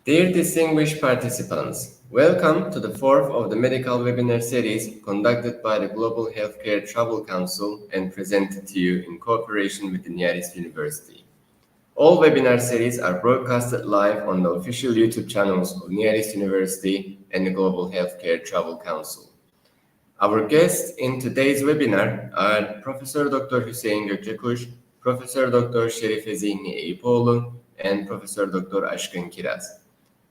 Dear distinguished participants, welcome to the fourth of the medical webinar series conducted by the Global Healthcare Travel Council and presented to you in cooperation with the nearest university. All webinar series are broadcasted live on the official YouTube channels of nearest university and the Global Healthcare Travel Council. Our guests in today's webinar are Professor Dr. HÜSEYİN GÖKÇEKUŞ, Professor Dr. ŞERİFE ZİHNİ EYÜPOİLLU, and Professor Dr. AŞKIN KIRAZ.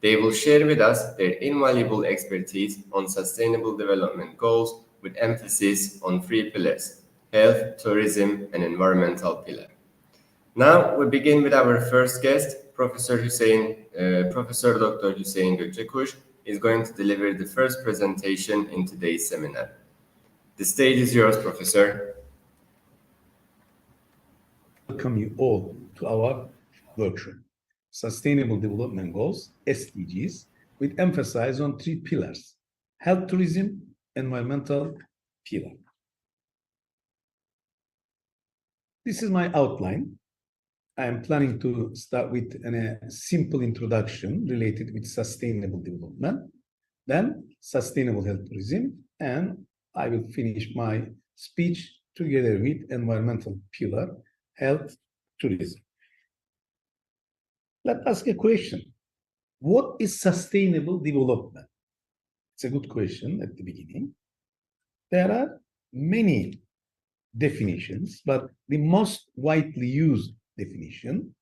They will share with us their invaluable expertise on sustainable development goals with emphasis on three pillars: health, tourism, and environmental pillar. Now we begin with our first guest, Professor Dr. HÜSEYİN GÖKÇEKUŞ is going to deliver the first presentation in today's seminar. The stage is yours, Professor. Welcome you all to our workshop, Sustainable Development Goals, SDGs, with emphasis on three pillars: health, tourism, environmental pillar. This is my outline. I am planning to start with a simple introduction related with sustainable development, then sustainable health tourism, and I will finish my speech together with environmental pillar, health tourism. Let's ask a question. What is sustainable development? It's a good question at the beginning. There are many definitions, but the most widely used definition,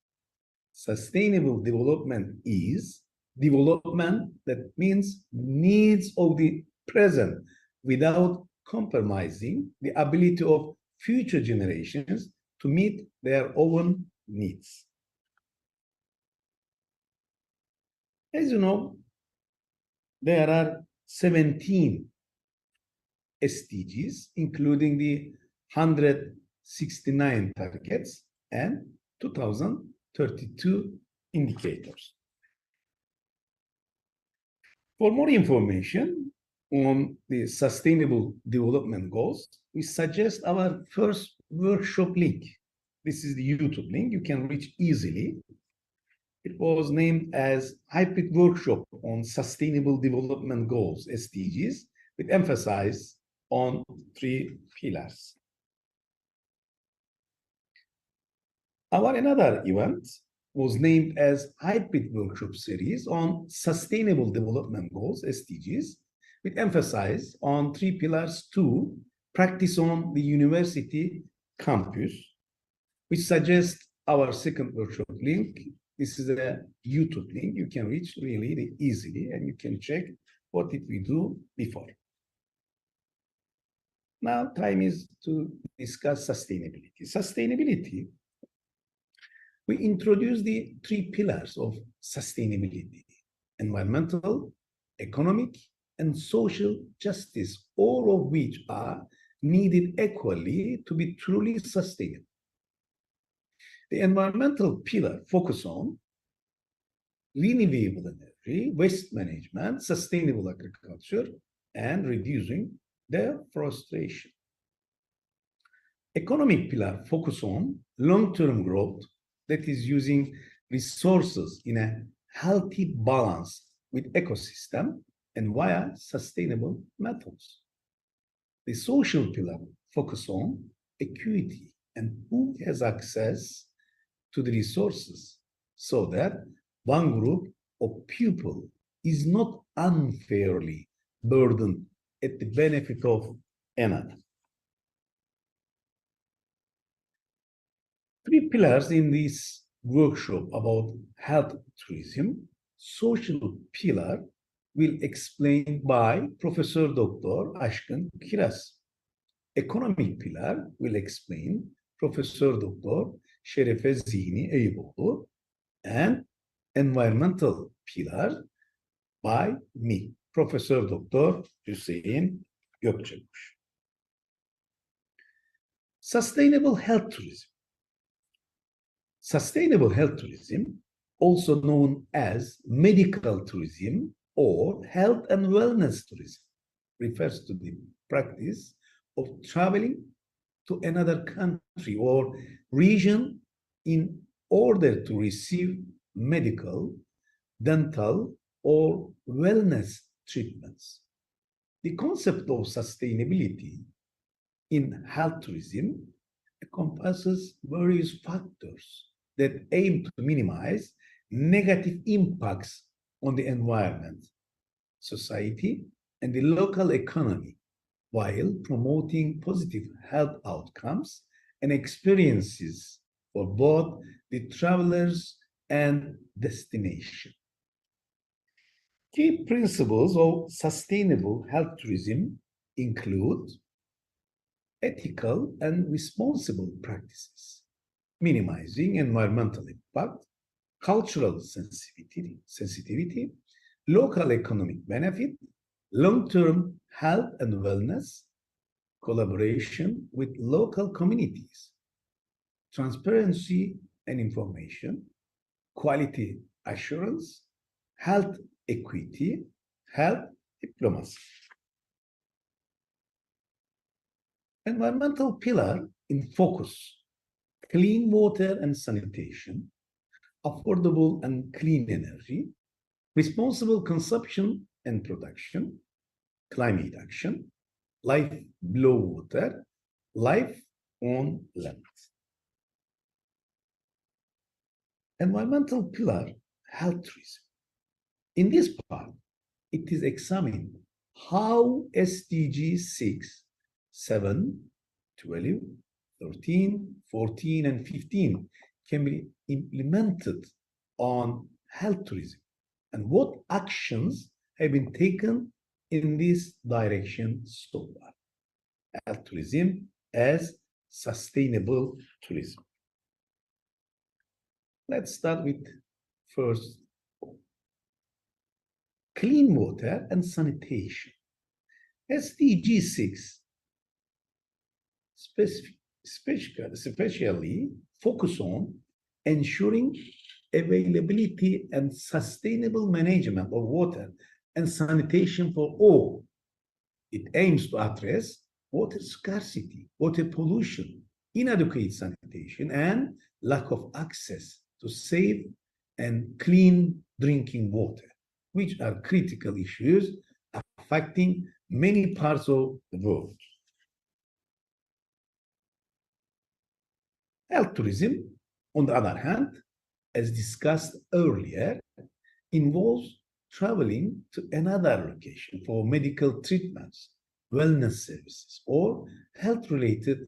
sustainable development is development that means needs of the present without compromising the ability of future generations to meet their own needs. As you know, there are 17 SDGs, including the 169 targets and 2032 indicators. For more information on the Sustainable Development Goals, we suggest our first workshop link. This is the YouTube link you can reach easily. It was named as Hybrid Workshop on Sustainable Development Goals, SDGs, with emphasis on three pillars. Our another event was named as Hybrid Workshop Series on Sustainable Development Goals, SDGs, with emphasis on three pillars to practice on the university campus, which suggests our second workshop link. This is a YouTube link you can reach really easily, and you can check what did we do before. Now time is to discuss sustainability. Sustainability, we introduce the three pillars of sustainability: environmental, economic, and social justice, all of which are needed equally to be truly sustainable. The environmental pillar focuses on renewable energy, waste management, sustainable agriculture, and reducing deforestation. Economic pillar focuses on long-term growth that is using resources in a healthy balance with ecosystem and via sustainable methods. The social pillar focuses on equity and who has access to the resources so that one group of people is not unfairly burdened at the benefit of another. Three pillars in this workshop about health tourism. Social pillar will explain by Professor Dr. AŞKIN KIRAZ. Economic pillar will explain Professor Dr. ŞERİFE ZİHNİ EYÜPOİLLU, and environmental pillar by me, Professor Dr. HÜSEYİN GÖKÇEKUŞ. Sustainable health tourism. Sustainable health tourism, also known as medical tourism or health and wellness tourism, refers to the practice of traveling to another country or region in order to receive medical dental, or wellness treatments. The concept of sustainability in health tourism encompasses various factors that aim to minimize negative impacts on the environment, society, and the local economy, while promoting positive health outcomes and experiences for both the travelers and destination. Key principles of sustainable health tourism include ethical and responsible practices, minimizing environmental impact, cultural sensitivity, local economic benefit, long-term health and wellness, collaboration with local communities, transparency and information, quality assurance, health equity, health diplomacy. Environmental pillar in focus: clean water and sanitation, affordable and clean energy, responsible consumption and production, climate action, life below water, life on land. Environmental pillar, health tourism. In this part, it is examined how SDG 6, 7, 12, 13, 14, and 15 can be implemented on health tourism and what actions have been taken in this direction so far. Health tourism as sustainable tourism. Let's start with first, clean water and sanitation. SDG 6 especially focus on ensuring availability and sustainable management of water and sanitation for all. It aims to address water scarcity, water pollution, inadequate sanitation, and lack of access to safe and clean drinking water, which are critical issues affecting many parts of the world. Health tourism, on the other hand, as discussed earlier, involves traveling to another location for medical treatments, wellness services, or health-related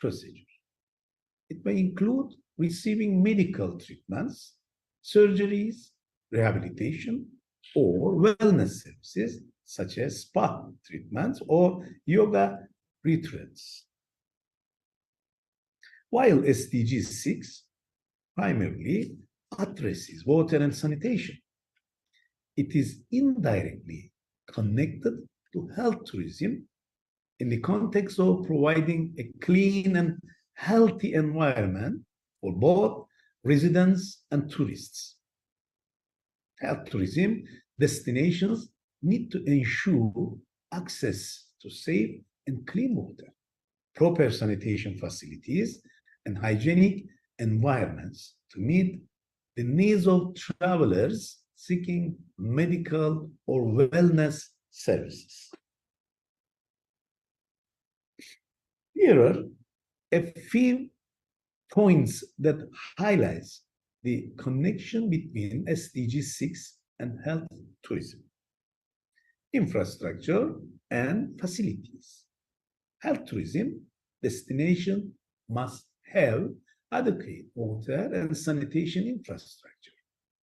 procedures. It may include receiving medical treatments, surgeries, rehabilitation, or wellness services such as spa treatments or yoga retreats. While SDG 6 primarily addresses water and sanitation, it is indirectly connected to health tourism in the context of providing a clean and healthy environment for both residents and tourists. Health tourism destinations need to ensure access to safe and clean water, proper sanitation facilities, and hygienic environments to meet the needs of travelers seeking medical or wellness services. Here are a few points that highlights the connection between SDG 6 and health tourism. Infrastructure and facilities. Health tourism destination must have adequate water and sanitation infrastructure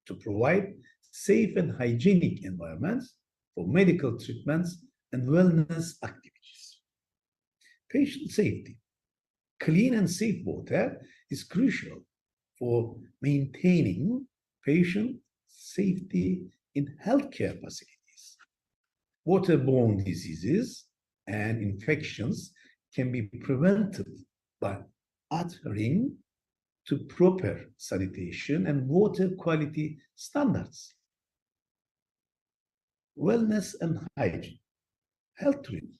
to provide safe and hygienic environments for medical treatments and wellness activities. Patient safety. Clean and safe water is crucial for maintaining patient safety in healthcare facilities. Waterborne diseases and infections can be prevented by adhering to proper sanitation and water quality standards. Wellness and hygiene. Health tourism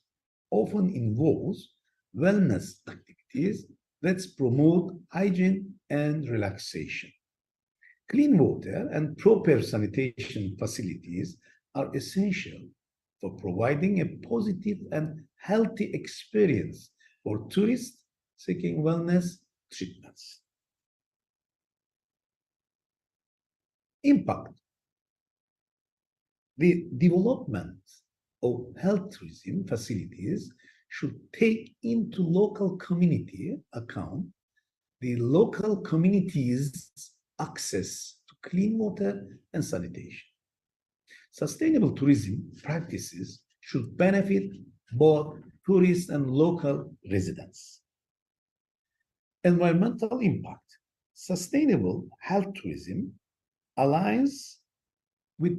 often involves wellness activities that promote hygiene and relaxation. Clean water and proper sanitation facilities are essential for providing a positive and healthy experience for tourists seeking wellness treatments. Impact. The development of health tourism facilities should take into local community account the local community's access to clean water and sanitation. Sustainable tourism practices should benefit both tourists and local residents. Environmental impact. Sustainable health tourism aligns with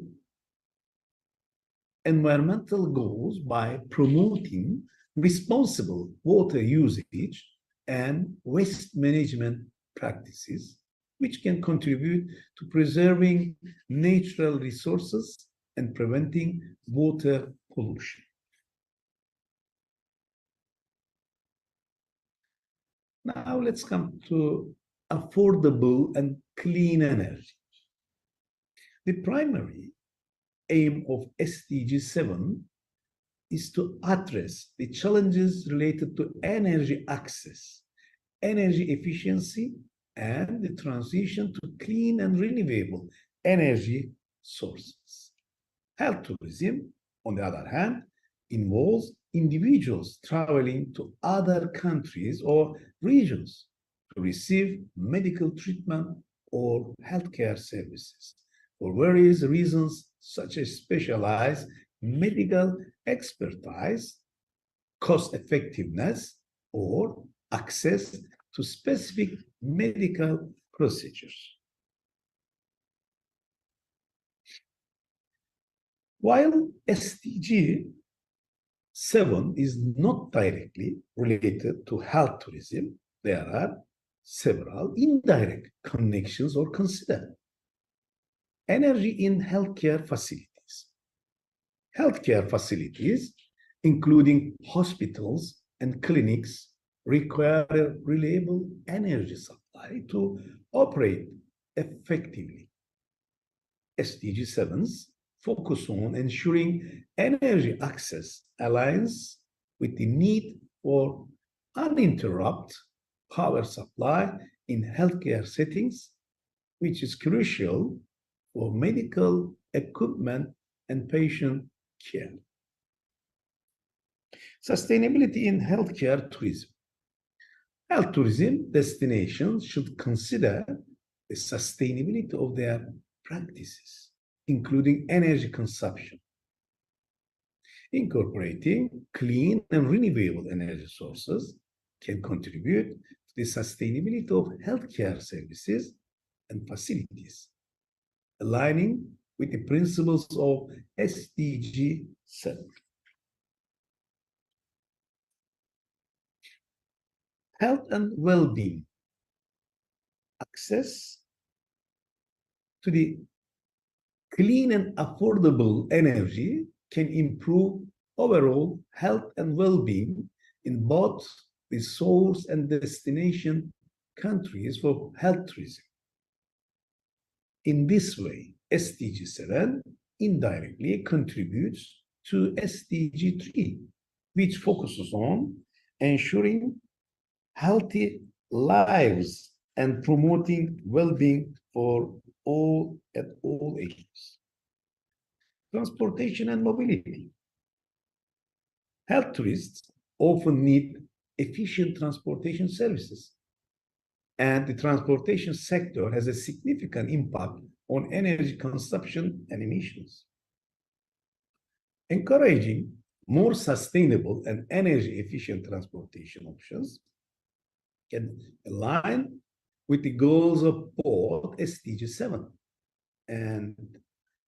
environmental goals by promoting responsible water usage and waste management practices, which can contribute to preserving natural resources and preventing water pollution. Now let's come to affordable and clean energy. The primary aim of SDG 7 is to address the challenges related to energy access, energy efficiency, and the transition to clean and renewable energy sources. Health tourism, on the other hand, involves individuals traveling to other countries or regions to receive medical treatment or healthcare services for various reasons, such as specialized medical expertise, cost effectiveness, or access to specific medical procedures. While SDG 7 is not directly related to health tourism, there are several indirect connections or considered. Energy in healthcare facilities. Healthcare facilities, including hospitals and clinics, require a reliable energy supply to operate effectively. SDG 7's focus on ensuring energy access aligns with the need for uninterrupted power supply in healthcare settings, which is crucial for medical equipment and patient care. Sustainability in healthcare tourism. Health tourism destinations should consider the sustainability of their practices, including energy consumption. Incorporating clean and renewable energy sources can contribute to the sustainability of healthcare services and facilities, aligning with the principles of SDG 7. Health and well-being. Access to the clean and affordable energy can improve overall health and well-being in both the source and destination countries for health tourism. In this way, SDG 7 indirectly contributes to SDG 3, which focuses on ensuring healthy lives and promoting well-being for all at all ages. Transportation and mobility. Health tourists often need efficient transportation services, and the transportation sector has a significant impact on energy consumption and emissions. Encouraging more sustainable and energy-efficient transportation options can align with the goals of both SDG 7 and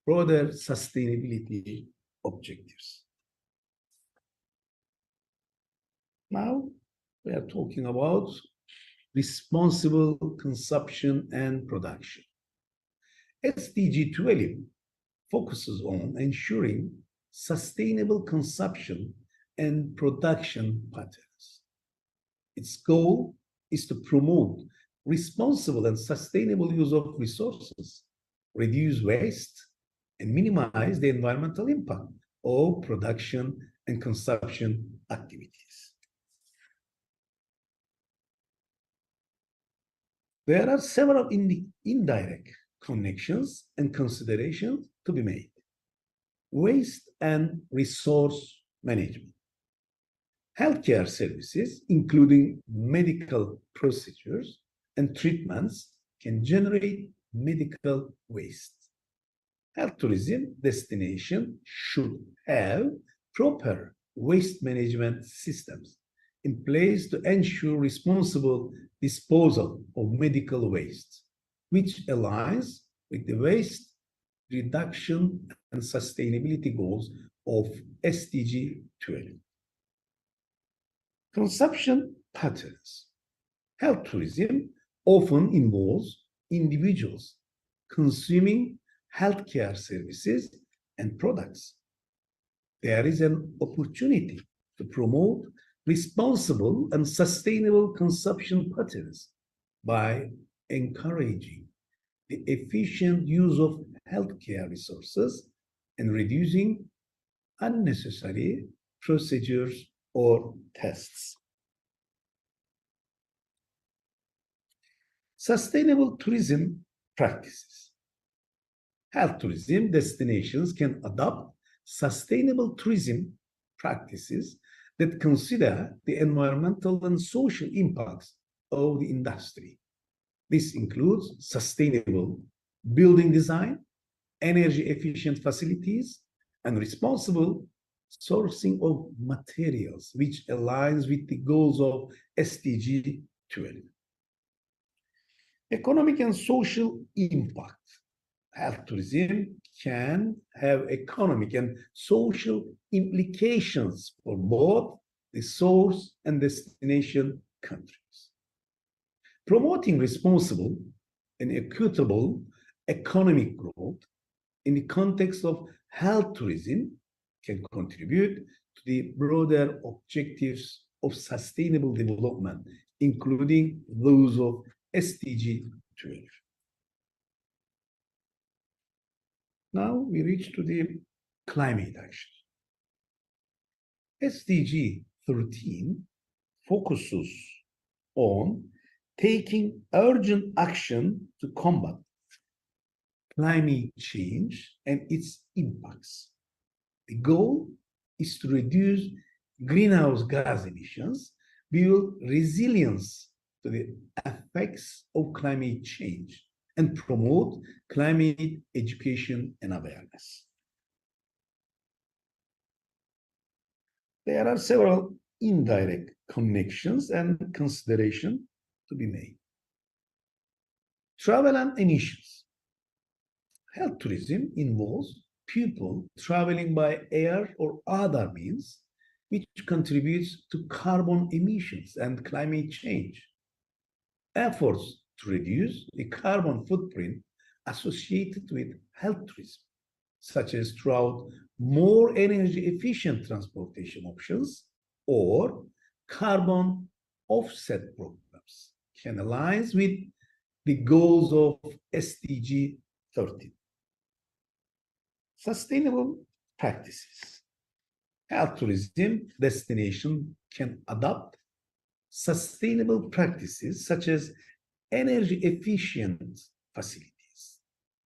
broader sustainability objectives. Now, we are talking about responsible consumption and production. SDG 12 focuses on ensuring sustainable consumption and production patterns. Its goal is to promote responsible and sustainable use of resources, reduce waste, and minimize the environmental impact of production and consumption activities. There are several indirect connections and considerations to be made. Waste and resource management. Healthcare services, including medical procedures and treatments, can generate medical waste. Health tourism destination should have proper waste management systems in place to ensure responsible disposal of medical waste, which aligns with the waste reduction and sustainability goals of SDG 12. Consumption patterns. Health tourism often involves individuals consuming healthcare services and products. There is an opportunity to promote responsible and sustainable consumption patterns by encouraging the efficient use of healthcare resources and reducing unnecessary procedures or tests. Sustainable tourism practices. Health tourism destinations can adopt sustainable tourism practices that consider the environmental and social impacts of the industry. This includes sustainable building design, energy efficient facilities, and responsible sourcing of materials, which aligns with the goals of SDG 12. Economic and social impact. Health tourism can have economic and social implications for both the source and destination countries. Promoting responsible and equitable economic growth in the context of health tourism can contribute to the broader objectives of sustainable development, including those of SDG 12. Now we reach to the climate action. SDG 13 focuses on taking urgent action to combat climate change and its impacts. The goal is to reduce greenhouse gas emissions, build resilience to the effects of climate change, and promote climate education and awareness. There are several indirect connections and considerations to be made. Travel and emissions. Health tourism involves people traveling by air or other means, which contributes to carbon emissions and climate change. Efforts to reduce the carbon footprint associated with health tourism, such as throughout more energy efficient transportation options or carbon offset programs, can align with the goals of SDG 13. Sustainable practices. Health tourism destination can adopt sustainable practices such as energy efficient facilities,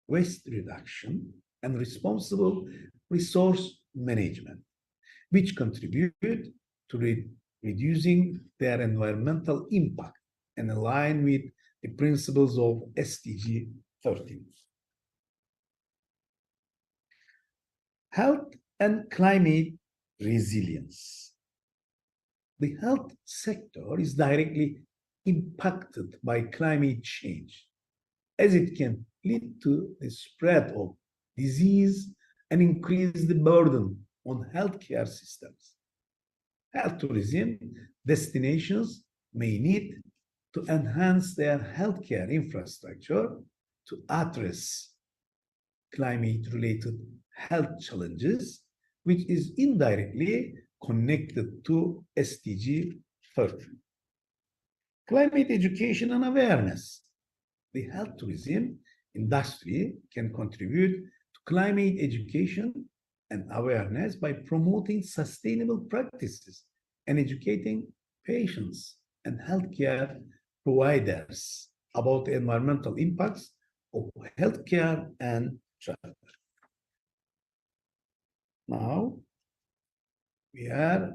waste reduction, and responsible resource management, which contribute to reducing their environmental impact and align with the principles of SDG 13. Health and climate resilience. The health sector is directly impacted by climate change, as it can lead to the spread of disease and increase the burden on healthcare systems. Health tourism destinations may need to enhance their healthcare infrastructure to address climate-related health challenges, which is indirectly connected to SDG 13. Climate education and awareness. The health tourism industry can contribute to climate education and awareness by promoting sustainable practices and educating patients and healthcare providers about the environmental impacts of healthcare and travel. Now, we are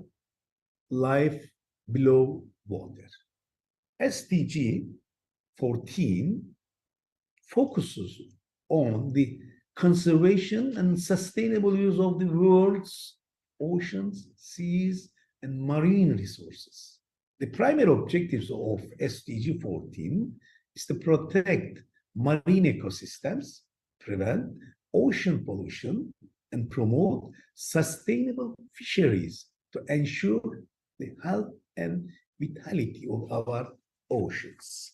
life below water. SDG 14 focuses on the conservation and sustainable use of the world's oceans, seas, and marine resources. The primary objectives of SDG 14 is to protect marine ecosystems, prevent ocean pollution, and promote sustainable fisheries to ensure the health and vitality of our oceans.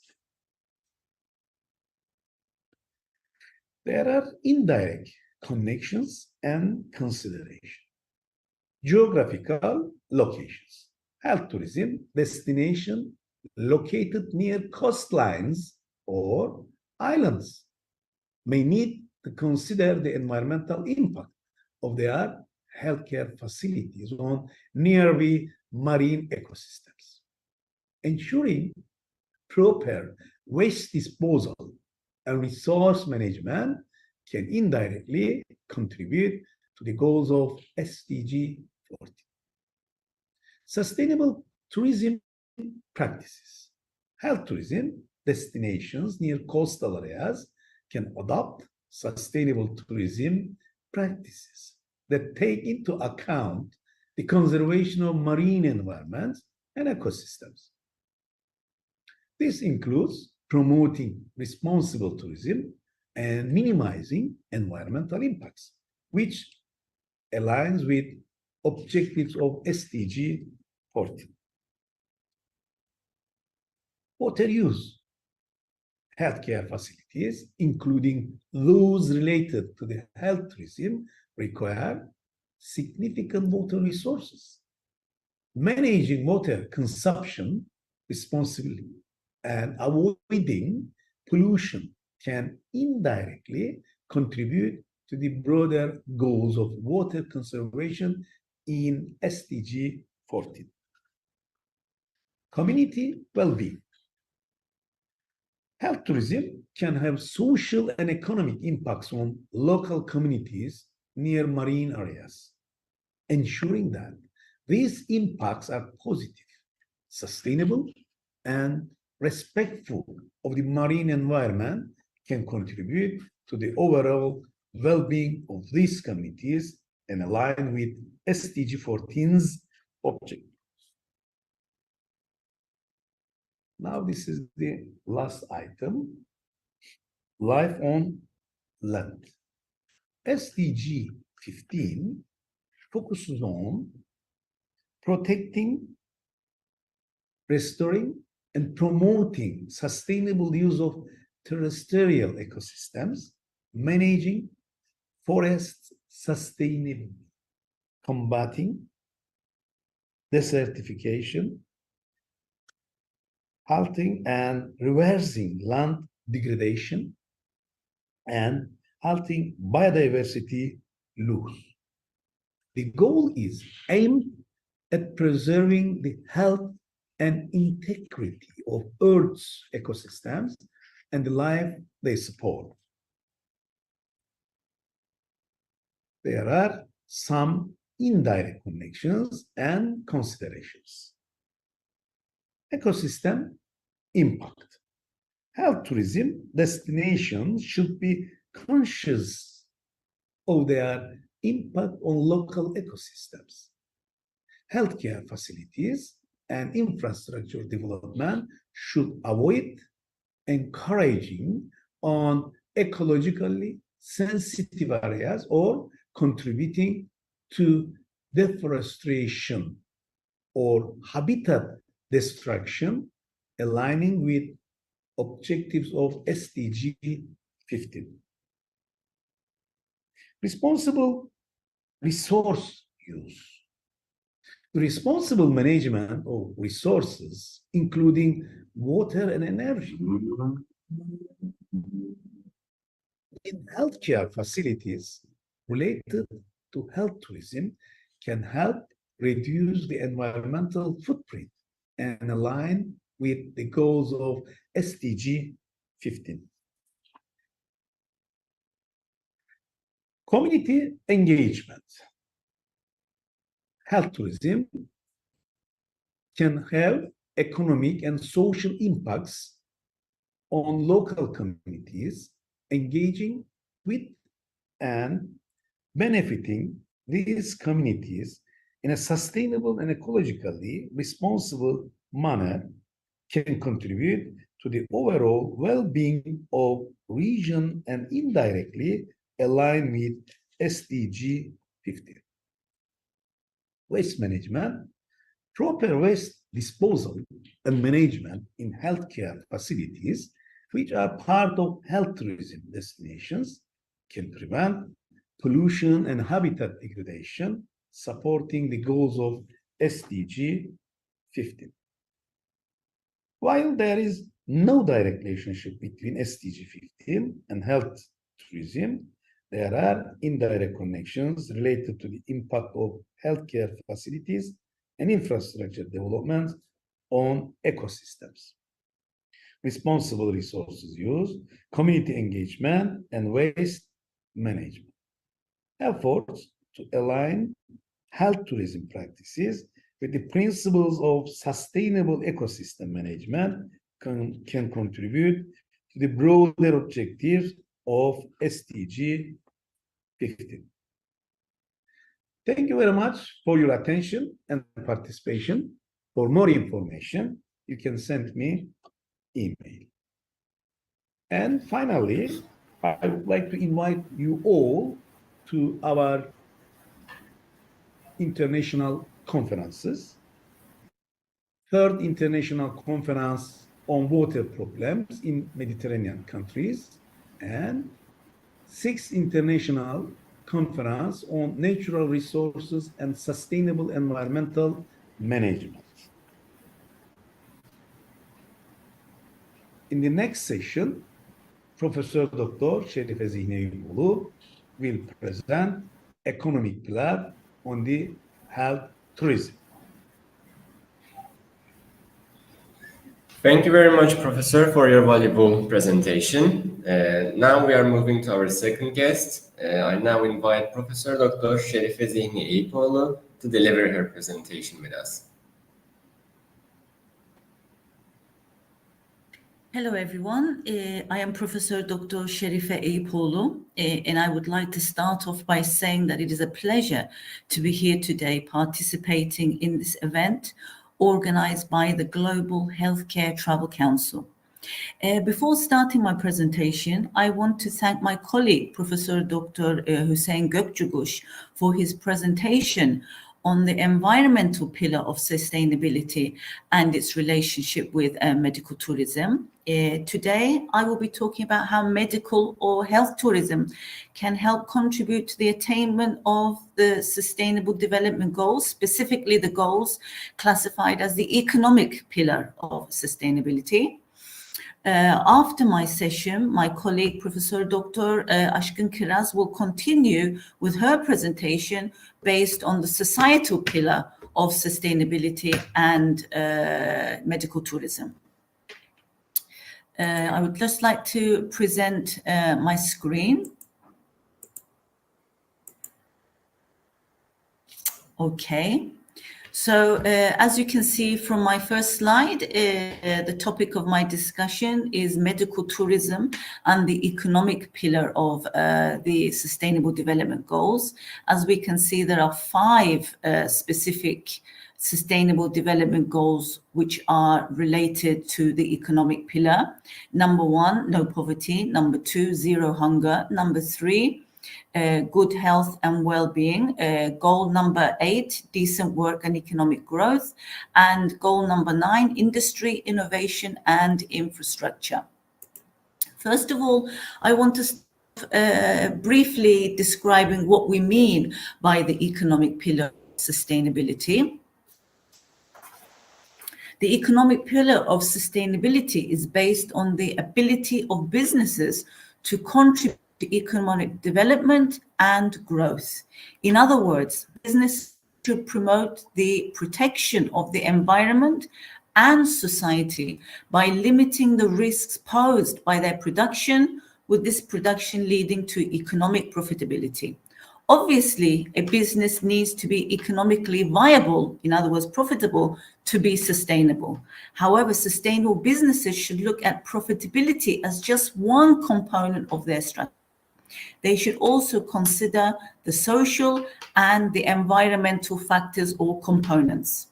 There are indirect connections and considerations. Geographical locations. Health tourism destination located near coastlines or islands may need to consider the environmental impact of their healthcare facilities on nearby marine ecosystems. Ensuring proper waste disposal and resource management can indirectly contribute to the goals of SDG 14. Sustainable tourism practices. Health tourism destinations near coastal areas can adopt sustainable tourism practices that take into account the conservation of marine environments and ecosystems. This includes promoting responsible tourism and minimizing environmental impacts, which aligns with objectives of SDG 14. Water use. Healthcare facilities, including those related to the health tourism, require significant water resources. Managing water consumption responsibly and avoiding pollution can indirectly contribute to the broader goals of water conservation in SDG 14. Community well-being. Health tourism can have social and economic impacts on local communities near marine areas, ensuring that these impacts are positive, sustainable, and respectful of the marine environment can contribute to the overall well-being of these communities and align with SDG 14's objectives. Now this is the last item, life on land. SDG 15 focuses on protecting, restoring, and promoting sustainable use of terrestrial ecosystems, managing forests sustainably, combating desertification, halting and reversing land degradation, and halting biodiversity loss. The goal is aimed at preserving the health and integrity of Earth's ecosystems and the life they support. There are some indirect connections and considerations. Ecosystem impact. Health tourism destinations should be conscious of their impact on local ecosystems. Healthcare facilities and infrastructure development should avoid encouraging on ecologically sensitive areas or contributing to deforestation or habitat destruction, aligning with objectives of SDG 15. Responsible resource use. The responsible management of resources, including water and energy. In healthcare facilities related to health tourism can help reduce the environmental footprint and align with the goals of SDG 15. Community engagement. Health tourism can have economic and social impacts on local communities, engaging with and benefiting these communities in a sustainable and ecologically responsible manner can contribute to the overall well-being of region and indirectly align with SDG 15. Waste management. Proper waste disposal and management in healthcare facilities, which are part of health tourism destinations, can prevent pollution and habitat degradation, supporting the goals of SDG 15. While there is no direct relationship between SDG 15 and health tourism, there are indirect connections related to the impact of healthcare facilities and infrastructure development on ecosystems. Responsible resources use, community engagement, and waste management. Efforts to align health tourism practices with the principles of sustainable ecosystem management can contribute to the broader objectives of SDG 15. Thank you very much for your attention and participation. For more information, you can send me email. And finally, I would like to invite you all to our international conferences. Third International Conference on Water Problems in Mediterranean countries, and Sixth International Conference on Natural Resources and Sustainable Environmental Management. In the next session, Professor Dr. ŞERİFE ZİHNİ will present economic pillar on the health tourism. Thank you very much, Professor, for your valuable presentation. Now we are moving to our second guest. I now invite Professor Dr. ŞERİFE ZİHNİ EYÜPOİLLU to deliver her presentation with us. Hello, everyone. I am Professor Dr. ŞERİFE EYÜPOİLLU, and I would like to start off by saying that it is a pleasure to be here today participating in this event organized by the Global Healthcare Travel Council. Before starting my presentation, I want to thank my colleague, Professor Dr. HÜSEYİN GÖKÇEKUŞ, for his presentation on the environmental pillar of sustainability and its relationship with medical tourism. Today, I will be talking about how medical or health tourism can help contribute to the attainment of the Sustainable Development Goals, specifically the goals classified as the economic pillar of sustainability. After my session, my colleague, Professor Dr. AŞKIN KIRAZ, will continue with her presentation based on the societal pillar of sustainability and medical tourism. I would just like to present my screen. Okay. So as you can see from my first slide, the topic of my discussion is medical tourism and the economic pillar of the Sustainable Development Goals. As we can see, there are 5 specific Sustainable Development Goals which are related to the economic pillar. Number 1, no poverty. Number 2, zero hunger. Number 3, good health and well-being. Goal number 8, decent work and economic growth. And goal number 9, industry, innovation and infrastructure. First of all, I want to start briefly describing what we mean by the economic pillar of sustainability. The economic pillar of sustainability is based on the ability of businesses to contribute to economic development and growth. In other words, business should promote the protection of the environment and society by limiting the risks posed by their production, with this production leading to economic profitability. Obviously, a business needs to be economically viable, in other words, profitable, to be sustainable. However, sustainable businesses should look at profitability as just one component of their strategy. They should also consider the social and the environmental factors or components.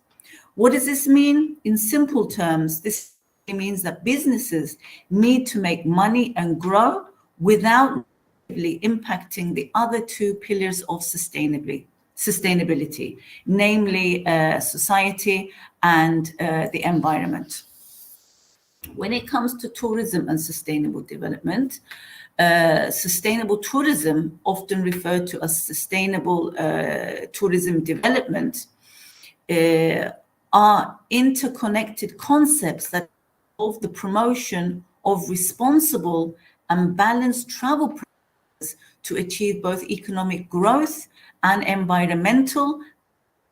What does this mean? In simple terms, this means that businesses need to make money and grow without impacting the other two pillars of sustainability, namely society and the environment. When it comes to tourism and sustainable development, sustainable tourism, often referred to as sustainable tourism development, are interconnected concepts that involve the promotion of responsible and balanced travel practices to achieve both economic growth and environmental,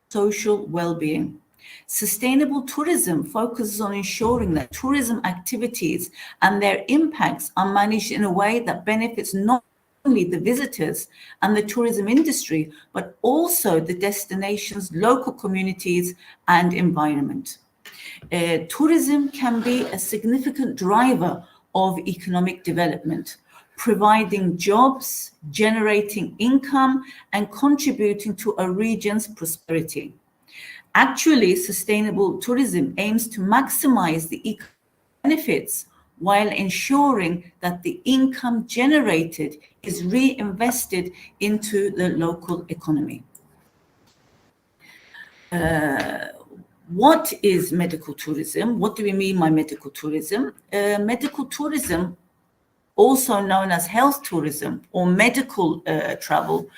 social well-being. Sustainable tourism focuses on ensuring that tourism activities and their impacts are managed in a way that benefits not only the visitors and the tourism industry, but also the destination's local communities and environment. Tourism can be a significant driver of economic development, providing jobs, generating income, and contributing to a region's prosperity. Actually, sustainable tourism aims to maximize the economic benefits while ensuring that the income generated is reinvested into the local economy. What is medical tourism? What do we mean by medical tourism? Medical tourism, also known as health tourism or medical travel,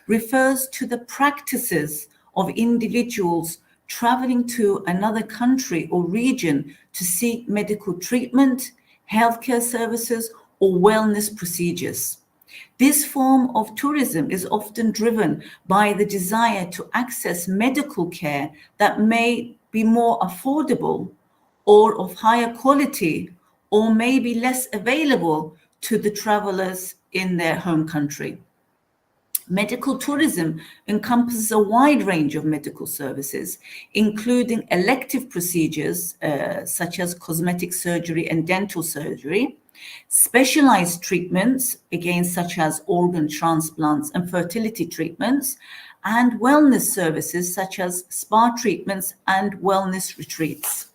refers to the practices of individuals traveling to another country or region to seek medical treatment, healthcare services, or wellness procedures. This form of tourism is often driven by the desire to access medical care that may be more affordable or of higher quality, or may be less available to the travelers in their home country. Medical tourism encompasses a wide range of medical services, including elective procedures such as cosmetic surgery and dental surgery, specialized treatments, again, such as organ transplants and fertility treatments, and wellness services such as spa treatments and wellness retreats.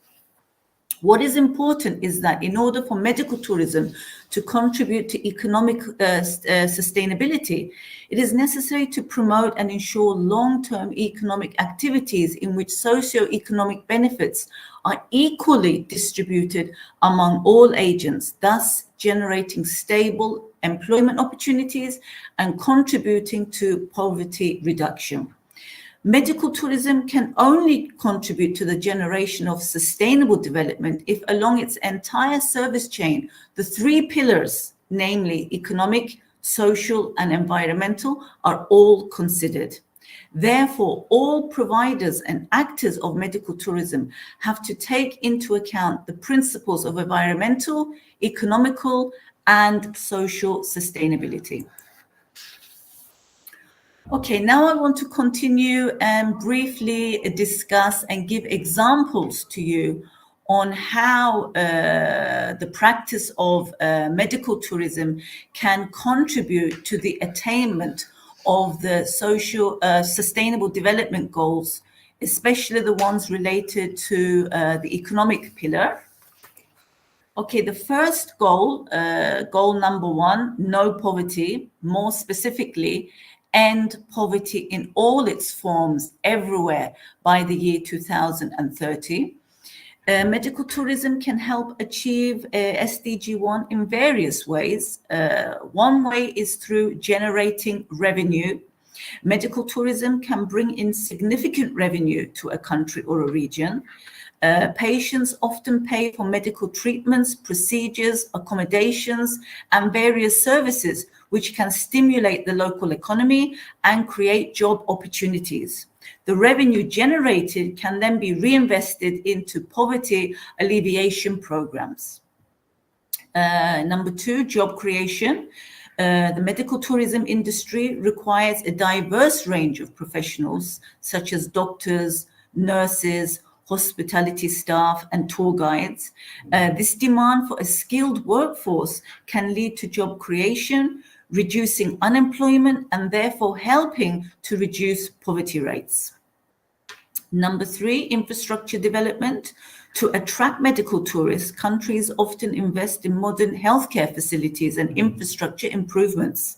What is important is that in order for medical tourism to contribute to economic sustainability, it is necessary to promote and ensure long-term economic activities in which socio-economic benefits are equally distributed among all agents, thus generating stable employment opportunities and contributing to poverty reduction. Medical tourism can only contribute to the generation of sustainable development if along its entire service chain, the three pillars, namely economic, social, and environmental, are all considered. Therefore, all providers and actors of medical tourism have to take into account the principles of environmental, economical, and social sustainability. Okay, now I want to continue and briefly discuss and give examples to you on how the practice of medical tourism can contribute to the attainment of the social sustainable development goals, especially the ones related to the economic pillar. Okay, the first goal, goal number one, no poverty, more specifically, end poverty in all its forms everywhere by the year 2030. Medical tourism can help achieve SDG 1 in various ways. One way is through generating revenue. Medical tourism can bring in significant revenue to a country or a region. Patients often pay for medical treatments, procedures, accommodations, and various services which can stimulate the local economy and create job opportunities. The revenue generated can then be reinvested into poverty alleviation programs. Number 2, job creation. The medical tourism industry requires a diverse range of professionals, such as doctors, nurses, hospitality staff, and tour guides. This demand for a skilled workforce can lead to job creation, reducing unemployment, and therefore helping to reduce poverty rates. Number 3, infrastructure development. To attract medical tourists, countries often invest in modern healthcare facilities and infrastructure improvements.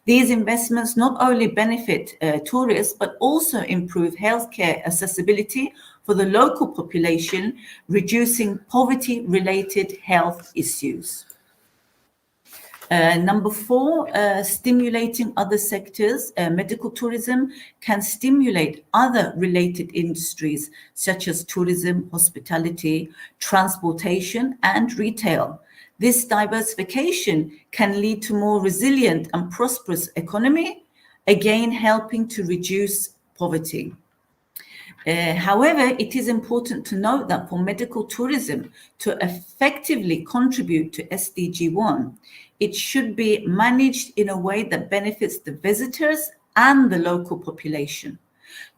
These investments not only benefit tourists, but also improve healthcare accessibility for the local population, reducing poverty-related health issues. Number 4, stimulating other sectors. Medical tourism can stimulate other related industries such as tourism, hospitality, transportation, and retail. This diversification can lead to more resilient and prosperous economy, again helping to reduce poverty. However, it is important to note that for medical tourism to effectively contribute to SDG 1, it should be managed in a way that benefits the visitors and the local population.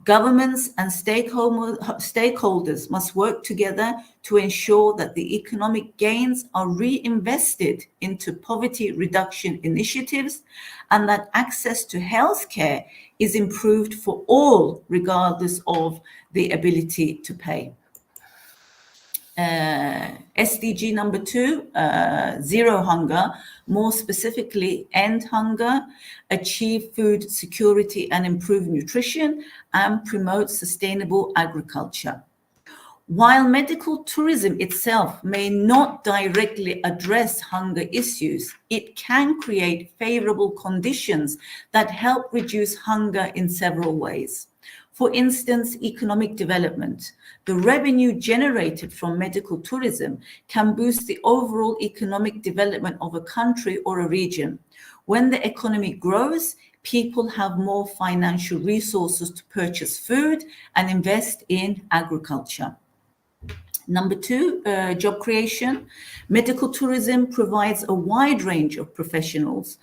Governments and stakeholders must work together to ensure that the economic gains are reinvested into poverty reduction initiatives and that access to healthcare is improved for all, regardless of the ability to pay. SDG number 2, zero hunger, more specifically end hunger, achieve food security and improve nutrition, and promote sustainable agriculture. While medical tourism itself may not directly address hunger issues, it can create favorable conditions that help reduce hunger in several ways. For instance, economic development. The revenue generated from medical tourism can boost the overall economic development of a country or a region. When the economy grows, people have more financial resources to purchase food and invest in agriculture. Number 2, job creation. Medical tourism provides a wide range of professionals,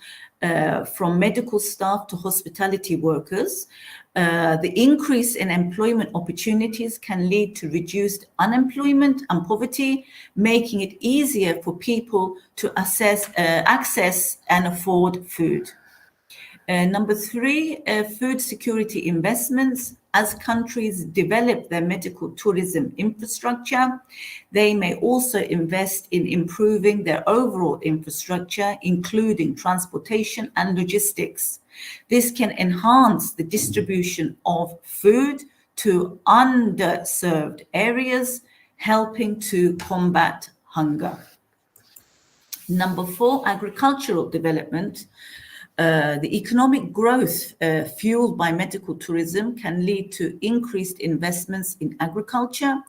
from medical staff to hospitality workers. The increase in employment opportunities can lead to reduced unemployment and poverty, making it easier for people to access and afford food. Number 3, food security investments. As countries develop their medical tourism infrastructure, they may also invest in improving their overall infrastructure, including transportation and logistics. This can enhance the distribution of food to underserved areas, helping to combat hunger. Number 4, agricultural development. The economic growth fueled by medical tourism can lead to increased investments in agriculture.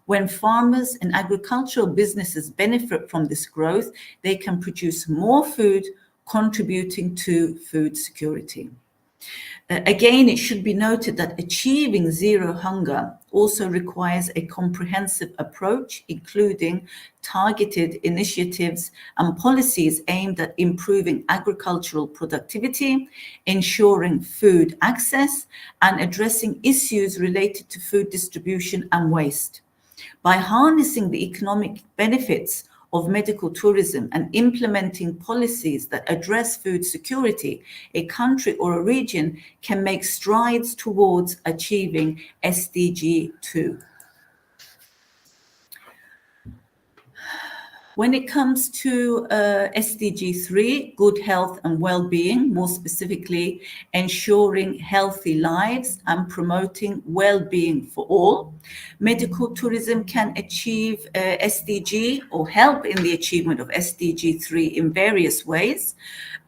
When farmers and agricultural businesses benefit from this growth, they can produce more food, contributing to food security. Again, it should be noted that achieving zero hunger also requires a comprehensive approach, including targeted initiatives and policies aimed at improving agricultural productivity, ensuring food access, and addressing issues related to food distribution and waste. By harnessing the economic benefits of medical tourism and implementing policies that address food security, a country or a region can make strides towards achieving SDG 2. When it comes to SDG 3, good health and well-being, more specifically ensuring healthy lives and promoting well-being for all, medical tourism can achieve SDG or help in the achievement of SDG 3 in various ways.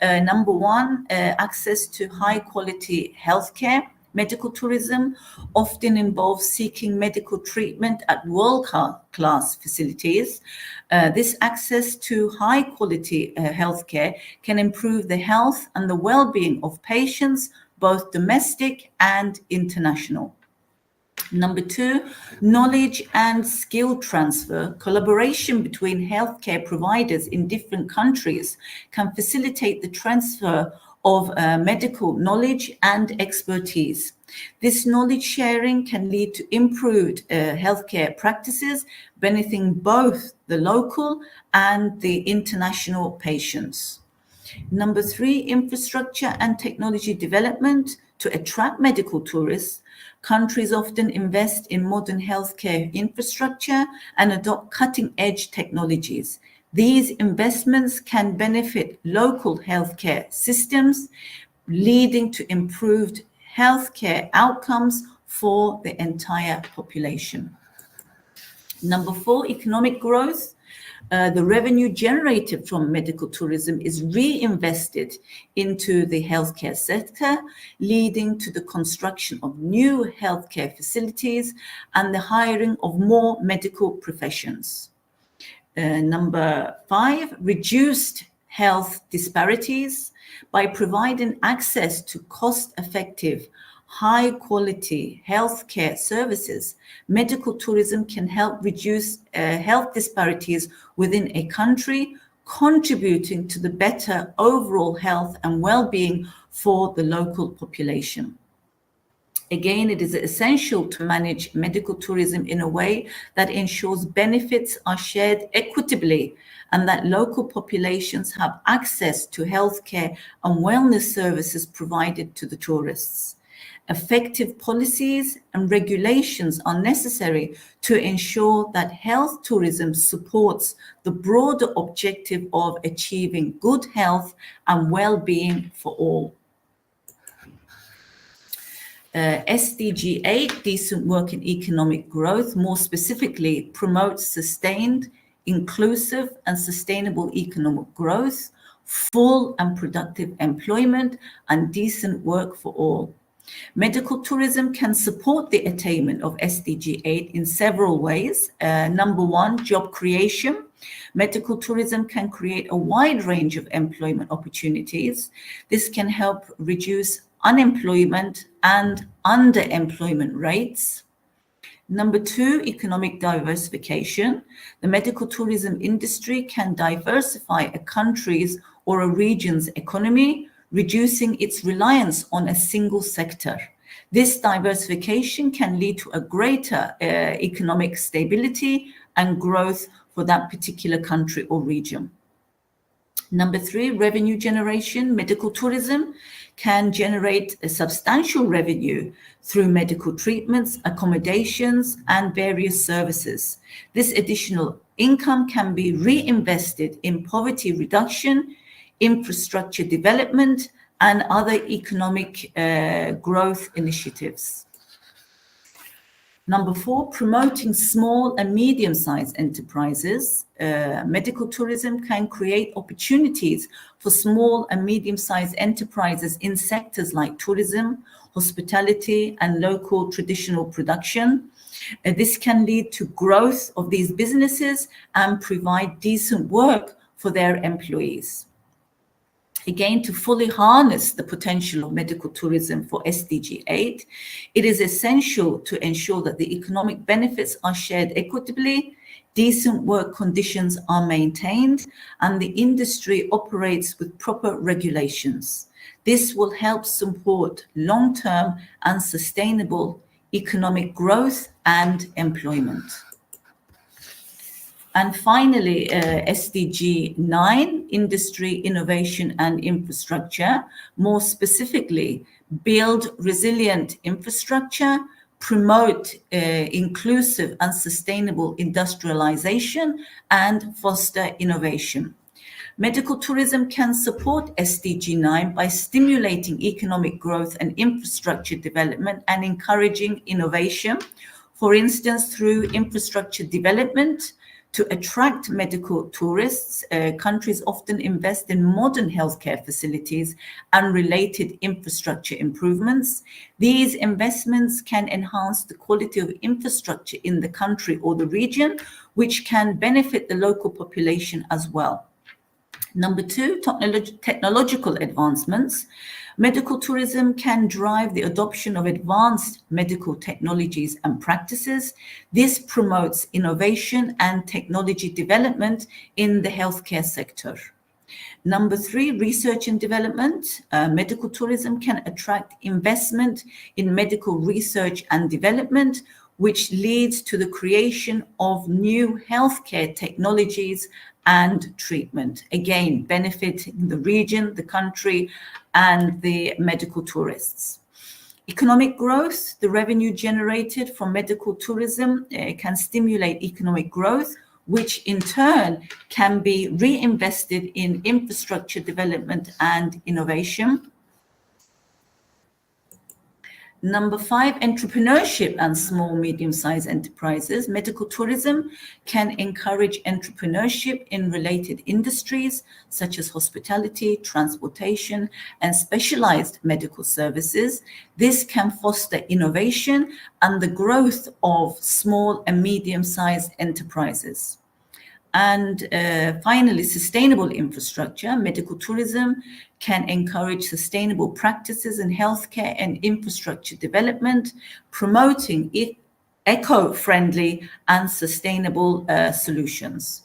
Number 1, access to high-quality healthcare, Medical tourism often involves seeking medical treatment at world-class facilities. This access to high-quality healthcare can improve the health and the well-being of patients, both domestic and international. Number two, knowledge and skill transfer. Collaboration between healthcare providers in different countries can facilitate the transfer of medical knowledge and expertise. This knowledge sharing can lead to improved healthcare practices, benefiting both the local and the international patients. Number three, infrastructure and technology development. To attract medical tourists, countries often invest in modern healthcare infrastructure and adopt cutting-edge technologies. These investments can benefit local healthcare systems, leading to improved healthcare outcomes for the entire population. Number four, economic growth. The revenue generated from medical tourism is reinvested into the healthcare sector, leading to the construction of new healthcare facilities and the hiring of more medical professions. Number five, reduced health disparities. By providing access to cost-effective, high-quality healthcare services, medical tourism can help reduce health disparities within a country, contributing to the better overall health and well-being for the local population. Again, it is essential to manage medical tourism in a way that ensures benefits are shared equitably and that local populations have access to healthcare and wellness services provided to the tourists. Effective policies and regulations are necessary to ensure that health tourism supports the broader objective of achieving good health and well-being for all. SDG 8, decent work and economic growth, more specifically promotes sustained, inclusive and sustainable economic growth, full and productive employment, and decent work for all. Medical tourism can support the attainment of SDG 8 in several ways. Number one, job creation. Medical tourism can create a wide range of employment opportunities. This can help reduce unemployment and underemployment rates. Number two, economic diversification. The medical tourism industry can diversify a country's or a region's economy, reducing its reliance on a single sector. This diversification can lead to a greater economic stability and growth for that particular country or region. Number three, revenue generation. Medical tourism can generate a substantial revenue through medical treatments, accommodations, and various services. This additional income can be reinvested in poverty reduction, infrastructure development, and other economic growth initiatives. Number four, promoting small and medium-sized enterprises. Medical tourism can create opportunities for small and medium-sized enterprises in sectors like tourism, hospitality, and local traditional production. This can lead to growth of these businesses and provide decent work for their employees. Again, to fully harness the potential of medical tourism for SDG 8, it is essential to ensure that the economic benefits are shared equitably, decent work conditions are maintained, and the industry operates with proper regulations. This will help support long-term and sustainable economic growth and employment. And finally, SDG 9, industry, innovation and infrastructure. More specifically, build resilient infrastructure, promote inclusive and sustainable industrialization, and foster innovation. Medical tourism can support SDG 9 by stimulating economic growth and infrastructure development and encouraging innovation, for instance, through infrastructure development, To attract medical tourists, countries often invest in modern healthcare facilities and related infrastructure improvements. These investments can enhance the quality of infrastructure in the country or the region, which can benefit the local population as well. Number two, technological advancements. Medical tourism can drive the adoption of advanced medical technologies and practices. This promotes innovation and technology development in the healthcare sector. Number three, research and development. Medical tourism can attract investment in medical research and development, which leads to the creation of new healthcare technologies and treatment, again, benefiting the region, the country, and the medical tourists. Economic growth, the revenue generated from medical tourism can stimulate economic growth, which in turn can be reinvested in infrastructure development and innovation. Number five, entrepreneurship and small, medium-sized enterprises. Medical tourism can encourage entrepreneurship in related industries such as hospitality, transportation, and specialized medical services. This can foster innovation and the growth of small and medium-sized enterprises. And finally, sustainable infrastructure. Medical tourism can encourage sustainable practices in healthcare and infrastructure development, promoting eco-friendly and sustainable solutions.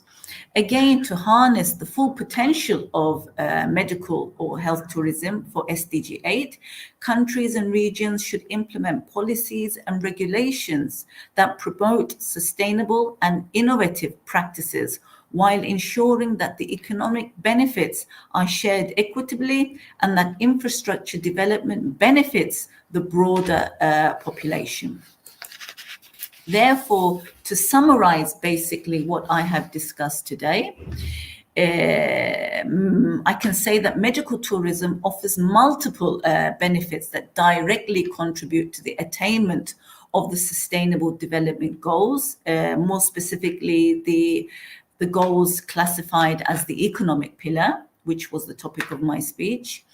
Again, to harness the full potential of medical or health tourism for SDG 8, countries and regions should implement policies and regulations that promote sustainable and innovative practices while ensuring that the economic benefits are shared equitably and that infrastructure development benefits the broader population. Therefore, to summarize basically what I have discussed today, I can say that medical tourism offers multiple benefits that directly contribute to the attainment of the Sustainable Development Goals, more specifically the goals classified as the economic pillar, which was the topic of my speech.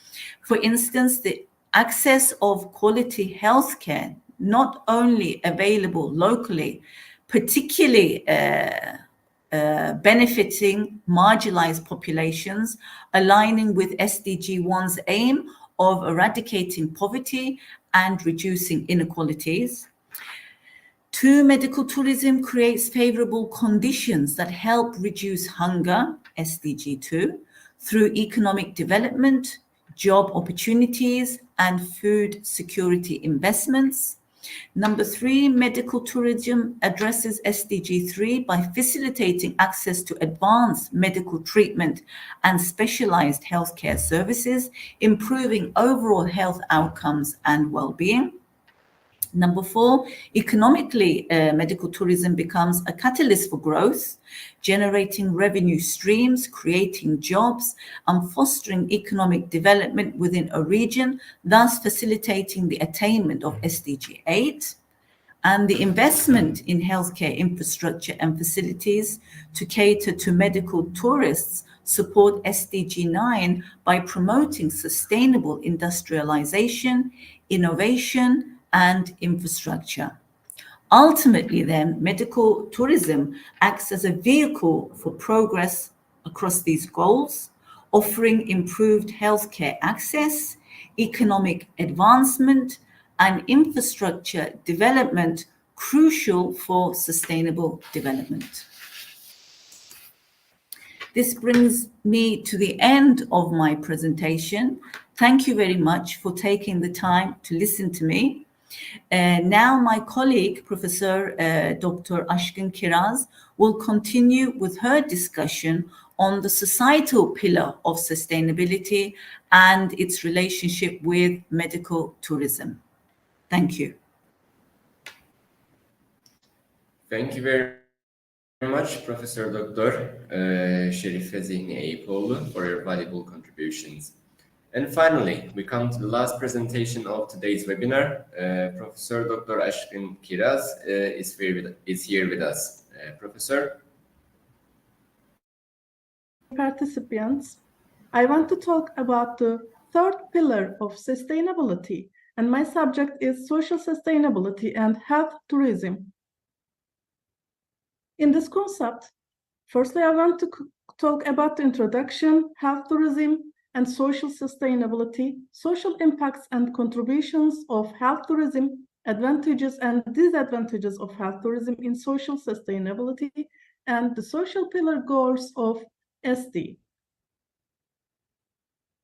For instance, the access of quality healthcare, not only available locally, particularly benefiting marginalized populations, aligning with SDG 1's aim of eradicating poverty and reducing inequalities. 2, medical tourism creates favorable conditions that help reduce hunger, SDG 2, through economic development, job opportunities, and food security investments. Number 3, medical tourism addresses SDG 3 by facilitating access to advanced medical treatment and specialized healthcare services, improving overall health outcomes and well-being. Number 4, economically, medical tourism becomes a catalyst for growth, generating revenue streams, creating jobs, and fostering economic development within a region, thus facilitating the attainment of SDG 8. And the investment in healthcare infrastructure and facilities to cater to medical tourists support SDG 9 by promoting sustainable industrialization, innovation, and infrastructure. Ultimately, then, medical tourism acts as a vehicle for progress across these goals, offering improved healthcare access, economic advancement, and infrastructure development crucial for sustainable development. This brings me to the end of my presentation. Thank you very much for taking the time to listen to me. Now my colleague, Professor Dr. AŞKIN KIRAZ, will continue with her discussion on the societal pillar of sustainability and its relationship with medical tourism. Thank you. Thank you very much, Professor Dr. ŞERİFE ZİHNİ EYÜPOİLLU, for your valuable contributions. And finally, we come to the last presentation of today's webinar. Professor Dr. AŞKIN KIRAZ is here with us. Professor? participants. I want to talk about the third pillar of sustainability, and my subject is social sustainability and health tourism. In this concept, firstly, I want to talk about the introduction, health tourism, and social sustainability, social impacts and contributions of health tourism, advantages and disadvantages of health tourism in social sustainability, and the social pillar goals of SD.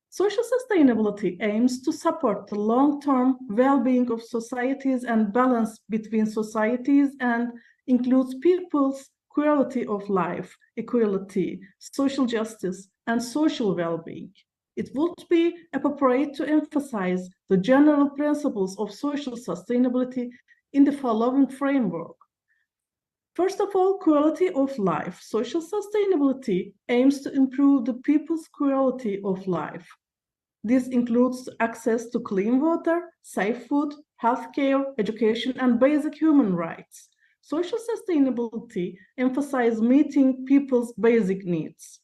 Social sustainability aims to support the long-term well-being of societies and balance between societies and includes people's quality of life, equality, social justice, and social well-being. It would be appropriate to emphasize the general principles of social sustainability in the following framework. First of all, quality of life. Social sustainability aims to improve the people's quality of life. This includes access to clean water, safe food, healthcare, education, and basic human rights. Social sustainability emphasizes meeting people's basic needs.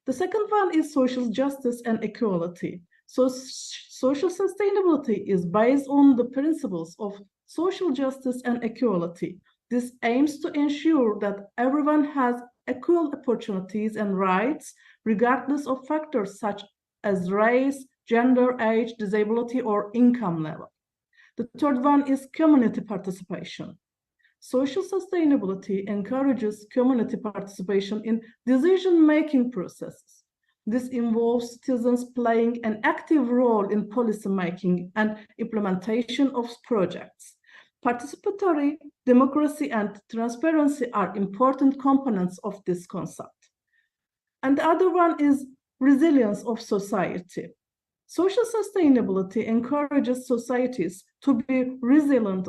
The second one is social justice and equality. So social sustainability is based on the principles of social justice and equality. This aims to ensure that everyone has equal opportunities and rights, regardless of factors such as race, gender, age, disability, or income level. The third one is community participation. Social sustainability encourages community participation in decision-making processes. This involves citizens playing an active role in policy-making and implementation of projects. Participatory democracy and transparency are important components of this concept. And the other one is resilience of society. Social sustainability encourages societies to be resilient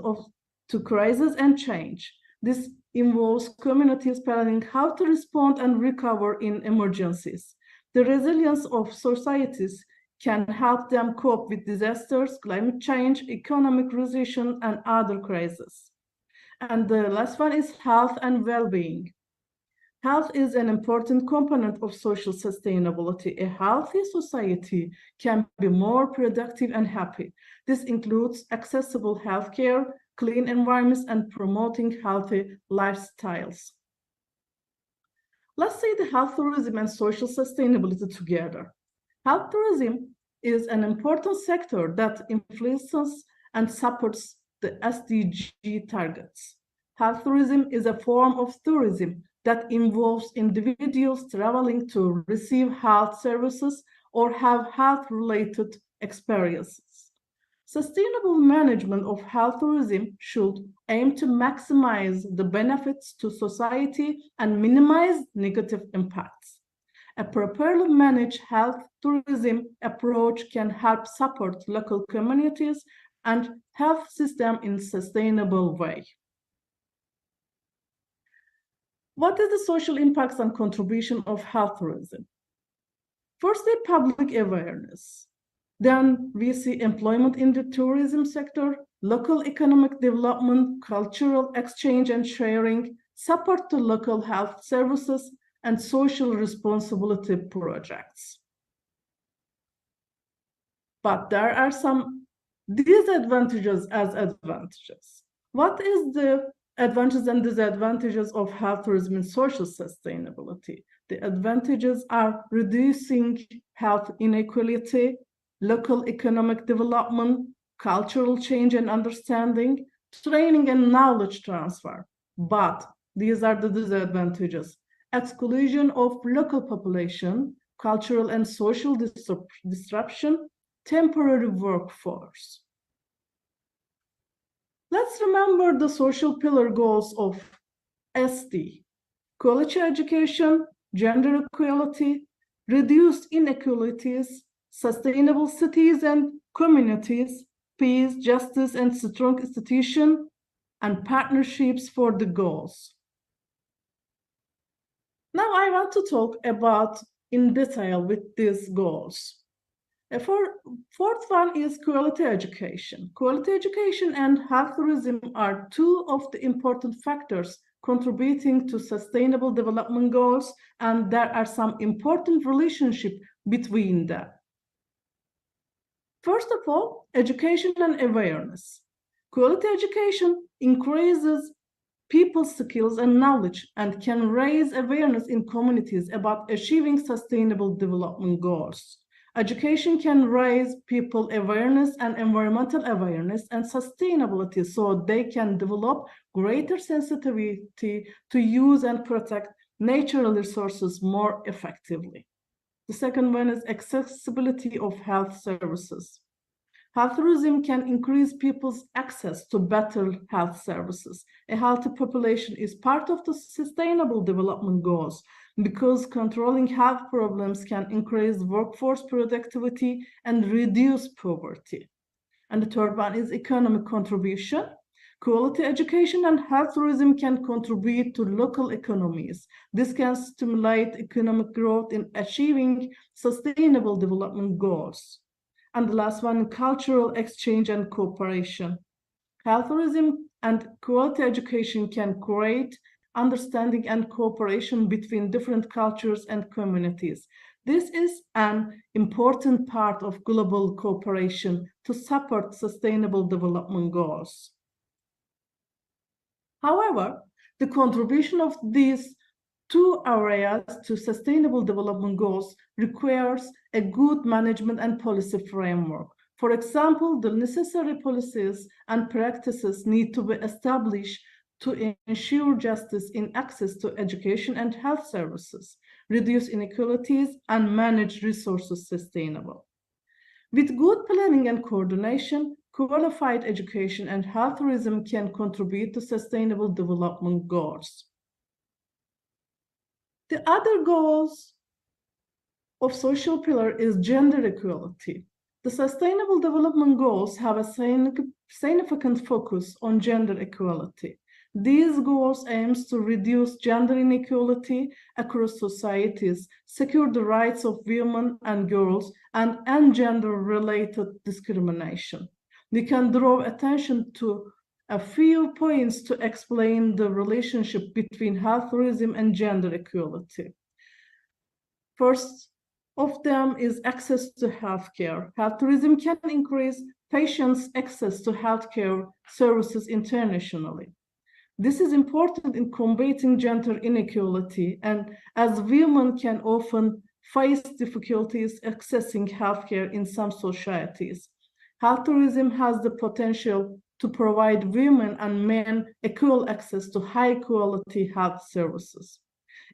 to crisis and change. This involves communities planning how to respond and recover in emergencies. The resilience of societies can help them cope with disasters, climate change, economic recession, and other crises. And the last one is health and well-being. Health is an important component of social sustainability. A healthy society can be more productive and happy. This includes accessible healthcare, clean environments, and promoting healthy lifestyles. Let's see the health tourism and social sustainability together. Health tourism is an important sector that influences and supports the SDG targets. Health tourism is a form of tourism that involves individuals traveling to receive health services or have health-related experiences. Sustainable management of health tourism should aim to maximize the benefits to society and minimize negative impacts. A properly managed health tourism approach can help support local communities and health system in a sustainable way. What is the social impacts and contribution of health tourism? Firstly, public awareness. Then we see employment in the tourism sector, local economic development, cultural exchange and sharing, support to local health services, and social responsibility projects. But there are some disadvantages as advantages. What is the advantages and disadvantages of health tourism and social sustainability? The advantages are reducing health inequality, local economic development, cultural change and understanding, training and knowledge transfer. But these are the disadvantages: exclusion of local population, cultural and social disruption, temporary workforce. Let's remember the social pillar goals of SD: quality education, gender equality, reduced inequalities, sustainable cities and communities, peace, justice, and strong institutions, and partnerships for the goals. Now I want to talk about in detail with these goals. The fourth one is quality education. Quality education and health tourism are two of the important factors contributing to sustainable development goals, and there are some important relationships between them. First of all, education and awareness. Quality education increases people's skills and knowledge and can raise awareness in communities about achieving sustainable development goals. Education can raise people awareness and environmental awareness and sustainability so they can develop greater sensitivity to use and protect natural resources more effectively. The second one is accessibility of health services. Health tourism can increase people's access to better health services. A healthy population is part of the sustainable development goals because controlling health problems can increase workforce productivity and reduce poverty. And the third one is economic contribution. Quality education and health tourism can contribute to local economies. This can stimulate economic growth in achieving sustainable development goals. And the last one, cultural exchange and cooperation. Health tourism and quality education can create understanding and cooperation between different cultures and communities. This is an important part of global cooperation to support sustainable development goals. However, the contribution of these two areas to sustainable development goals requires a good management and policy framework. For example, the necessary policies and practices need to be established to ensure justice in access to education and health services, reduce inequalities, and manage resources sustainably. With good planning and coordination, qualified education and health tourism can contribute to sustainable development goals. The other goals of social pillar is gender equality. The Sustainable Development Goals have a significant focus on gender equality. These goals aim to reduce gender inequality across societies, secure the rights of women and girls, and end gender-related discrimination. We can draw attention to a few points to explain the relationship between health tourism and gender equality. First of them is access to healthcare. Health tourism can increase patients' access to healthcare services internationally. This is important in combating gender inequality, and as women can often face difficulties accessing healthcare in some societies. Health tourism has the potential to provide women and men equal access to high-quality health services.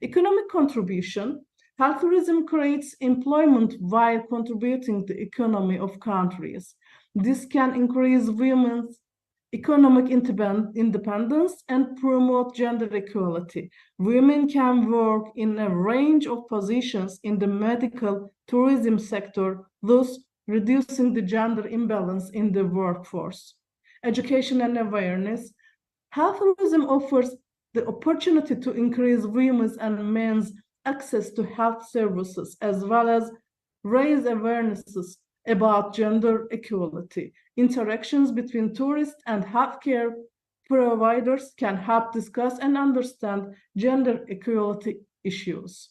Economic contribution. Health tourism creates employment while contributing to the economy of countries. This can increase women's economic independence and promote gender equality. Women can work in a range of positions in the medical tourism sector, thus reducing the gender imbalance in the workforce. Education and awareness. Health tourism offers the opportunity to increase women's and men's access to health services, as well as raise awarenesses about gender equality. Interactions between tourists and healthcare providers can help discuss and understand gender equality issues.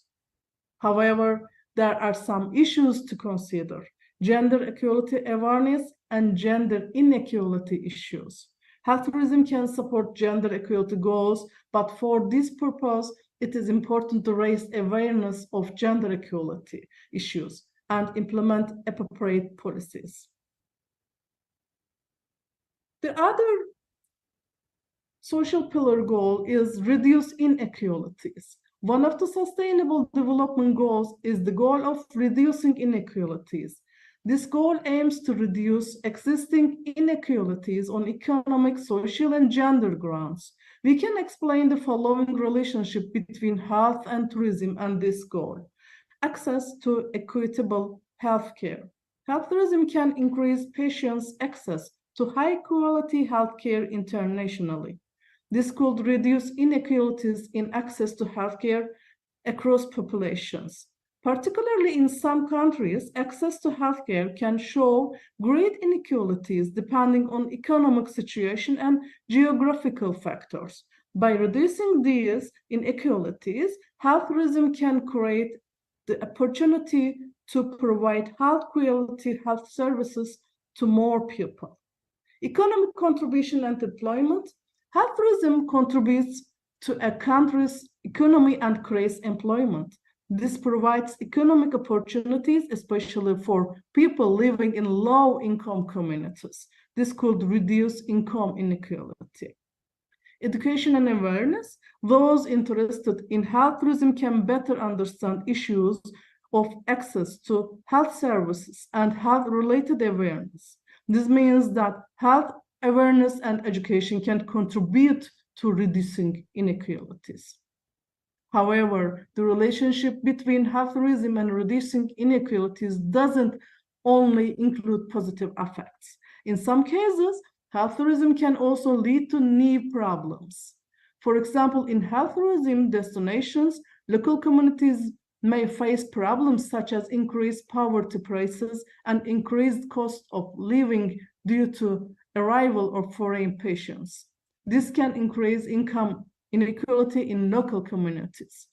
However, there are some issues to consider: gender equality awareness and gender inequality issues. Health tourism can support gender equality goals, but for this purpose, it is important to raise awareness of gender equality issues and implement appropriate policies. The other social pillar goal is reduce inequalities. One of the sustainable development goals is the goal of reducing inequalities. This goal aims to reduce existing inequalities on economic, social, and gender grounds. We can explain the following relationship between health and tourism and this goal. Access to equitable healthcare. Health tourism can increase patients' access to high-quality healthcare internationally. This could reduce inequalities in access to healthcare across populations. Particularly in some countries, access to healthcare can show great inequalities depending on economic situation and geographical factors. By reducing these inequalities, health tourism can create the opportunity to provide high-quality health services to more people. Economic contribution and employment. Health tourism contributes to a country's economy and creates employment. This provides economic opportunities, especially for people living in low-income communities. This could reduce income inequality. Education and awareness. Those interested in health tourism can better understand issues of access to health services and health-related awareness. This means that health awareness and education can contribute to reducing inequalities. However, the relationship between health tourism and reducing inequalities doesn't only include positive effects. In some cases, health tourism can also lead to new problems. For example, in health tourism destinations, local communities may face problems such as increased poverty prices and increased cost of living due to arrival of foreign patients. This can increase income inequality in local communities.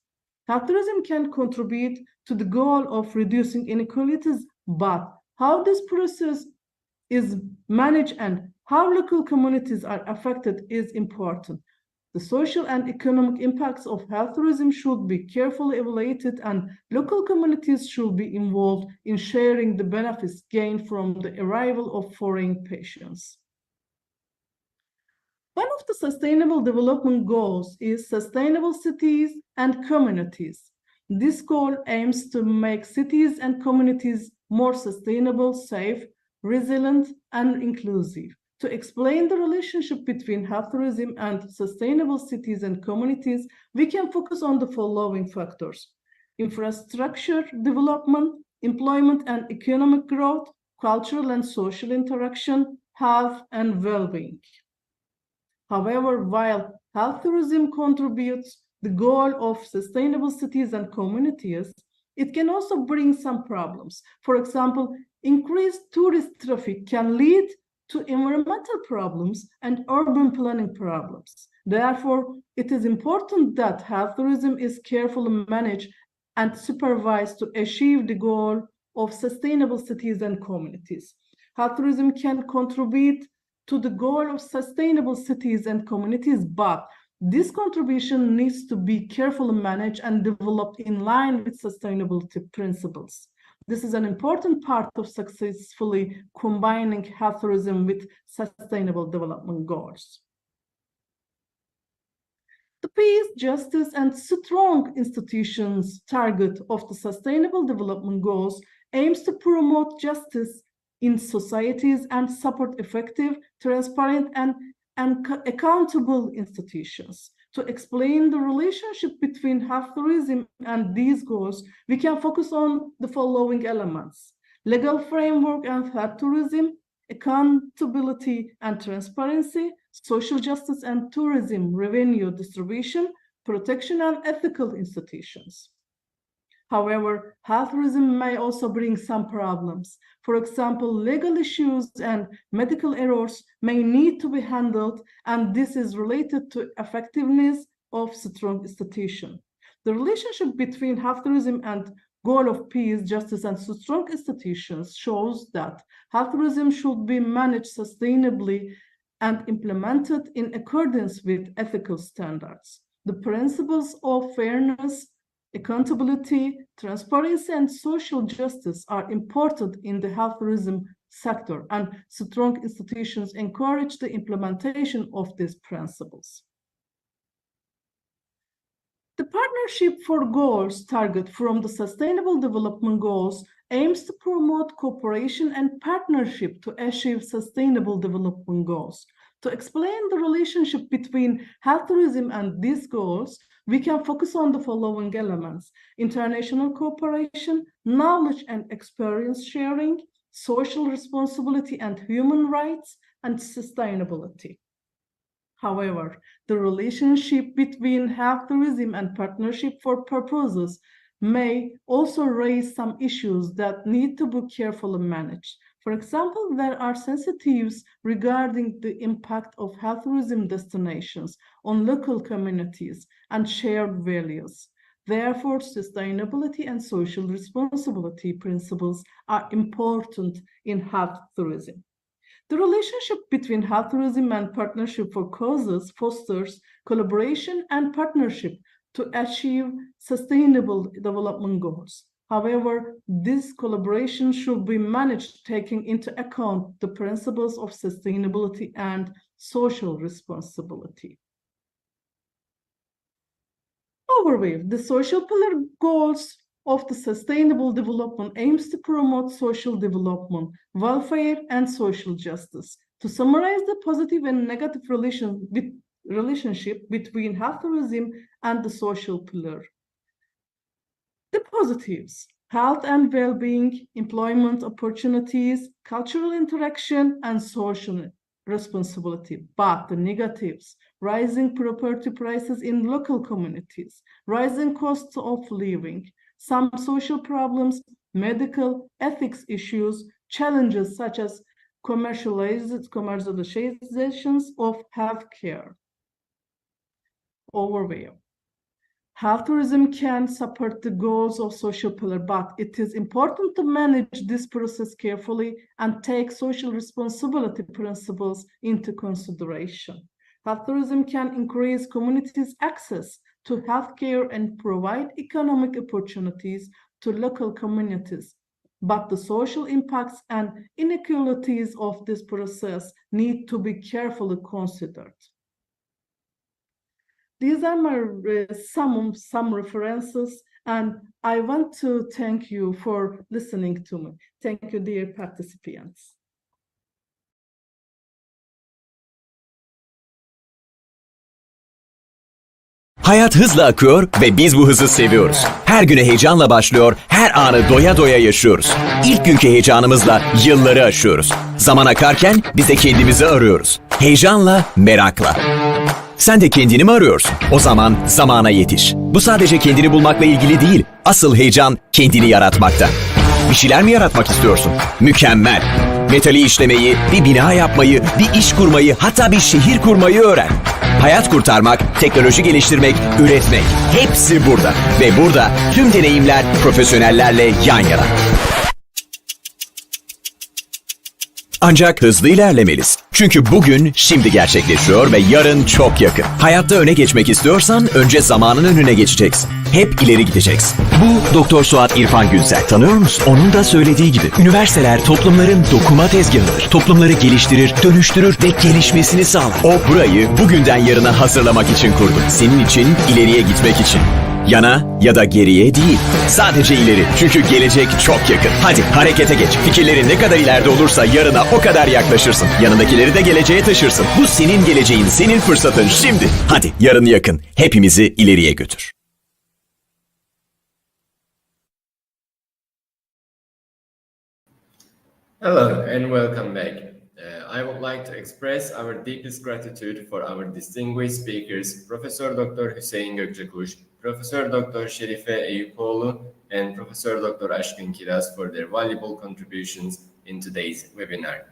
Health tourism can contribute to the goal of reducing inequalities, but how this process is managed and how local communities are affected is important. The social and economic impacts of health tourism should be carefully evaluated, and local communities should be involved in sharing the benefits gained from the arrival of foreign patients. One of the Sustainable Development Goals is sustainable cities and communities. This goal aims to make cities and communities more sustainable, safe, resilient, and inclusive. To explain the relationship between health tourism and sustainable cities and communities, we can focus on the following factors: infrastructure development, employment and economic growth, cultural and social interaction, health and well-being. However, while health tourism contributes the goal of sustainable cities and communities, it can also bring some problems. For example, increased tourist traffic can lead to environmental problems and urban planning problems. Therefore, it is important that health tourism is carefully managed and supervised to achieve the goal of sustainable cities and communities. Health tourism can contribute to the goal of sustainable cities and communities, but this contribution needs to be carefully managed and developed in line with sustainability principles. This is an important part of successfully combining health tourism with sustainable development goals. The peace, justice, and strong institutions target of the Sustainable Development Goals aims to promote justice in societies and support effective, transparent, and accountable institutions. To explain the relationship between health tourism and these goals, we can focus on the following elements: legal framework and health tourism, accountability and transparency, social justice and tourism revenue distribution, protection and ethical institutions. However, health tourism may also bring some problems. For example, legal issues and medical errors may need to be handled, and this is related to effectiveness of strong institutions. The relationship between health tourism and goal of peace, justice, and strong institutions shows that health tourism should be managed sustainably and implemented in accordance with ethical standards. The principles of fairness, accountability, transparency, and social justice are important in the health tourism sector, and strong institutions encourage the implementation of these principles. The Partnership for Goals target from the Sustainable Development Goals aims to promote cooperation and partnership to achieve Sustainable Development Goals. To explain the relationship between health tourism and these goals, we can focus on the following elements: international cooperation, knowledge and experience sharing, social responsibility and human rights, and sustainability. However, the relationship between health tourism and partnership for purposes may also raise some issues that need to be carefully managed. For example, there are sensitivities regarding the impact of health tourism destinations on local communities and shared values. Therefore, sustainability and social responsibility principles are important in health tourism. The relationship between health tourism and partnership for causes fosters collaboration and partnership to achieve sustainable development goals. However, this collaboration should be managed taking into account the principles of sustainability and social responsibility. Overview. The social pillar goals of the sustainable development aims to promote social development, welfare, and social justice. To summarize the positive and negative relationship between health tourism and the social pillar. The positives: health and well-being, employment opportunities, cultural interaction, and social responsibility. But the negatives: rising property prices in local communities, rising costs of living, some social problems, medical ethics issues, challenges such as commercializations of healthcare. Overview. Health tourism can support the goals of social pillar, but it is important to manage this process carefully and take social responsibility principles into consideration. Health tourism can increase communities' access to healthcare and provide economic opportunities to local communities, but the social impacts and inequalities of this process need to be carefully considered. These are my some references, and I want to thank you for listening to me. Thank you, dear participants. Hayat hızla akıyor ve biz bu hızı seviyoruz. Her güne heyecanla başlıyor, her anı doya doya yaşıyoruz. İlk günkü heyecanımızla yılları aşıyoruz. Zaman akarken biz de kendimizi arıyoruz. Heyecanla, merakla. Sen de kendini mi arıyorsun? O zaman zamana yetiş. Bu sadece kendini bulmakla ilgili değil. Asıl heyecan kendini yaratmakta. Bir şeyler mi yaratmak istiyorsun? Mükemmel. Metali işlemeyi, bir bina yapmayı, bir iş kurmayı, hatta bir şehir kurmayı öğren. Hayat kurtarmak, teknoloji geliştirmek, üretmek. Hepsi burada. Ve burada tüm deneyimler profesyonellerle yan yana. Ancak hızlı ilerlemeliyiz. Çünkü bugün şimdi gerçekleşiyor ve yarın çok yakın. Hayatta öne geçmek istiyorsan önce zamanın önüne geçeceksin. Hep ileri gideceksin. Bu Doktor Suat İrfan Günsel. Tanıyor musun? Onun da söylediği gibi. Üniversiteler toplumların dokuma tezgahıdır. Toplumları geliştirir, dönüştürür ve gelişmesini sağlar. O burayı bugünden yarına hazırlamak için kurdu. Senin için, ileriye gitmek için. Yana ya da geriye değil. Sadece ileri. Çünkü gelecek çok yakın. Hadi harekete geç. Fikirlerin ne kadar ileride olursa yarına o kadar yaklaşırsın. Yanındakileri de geleceğe taşırsın. Bu senin geleceğin, senin fırsatın şimdi. Hadi yarın yakın. Hepimizi ileriye götür. Hello and welcome back. I would like to express our deepest gratitude for our distinguished speakers, Professor Dr. HÜSEYİN GÖKÇEKUŞ, Professor Dr. ŞERİFE EYÜPOİDLU, and Professor Dr. AŞKIN KIRAZ for their valuable contributions in today's webinar.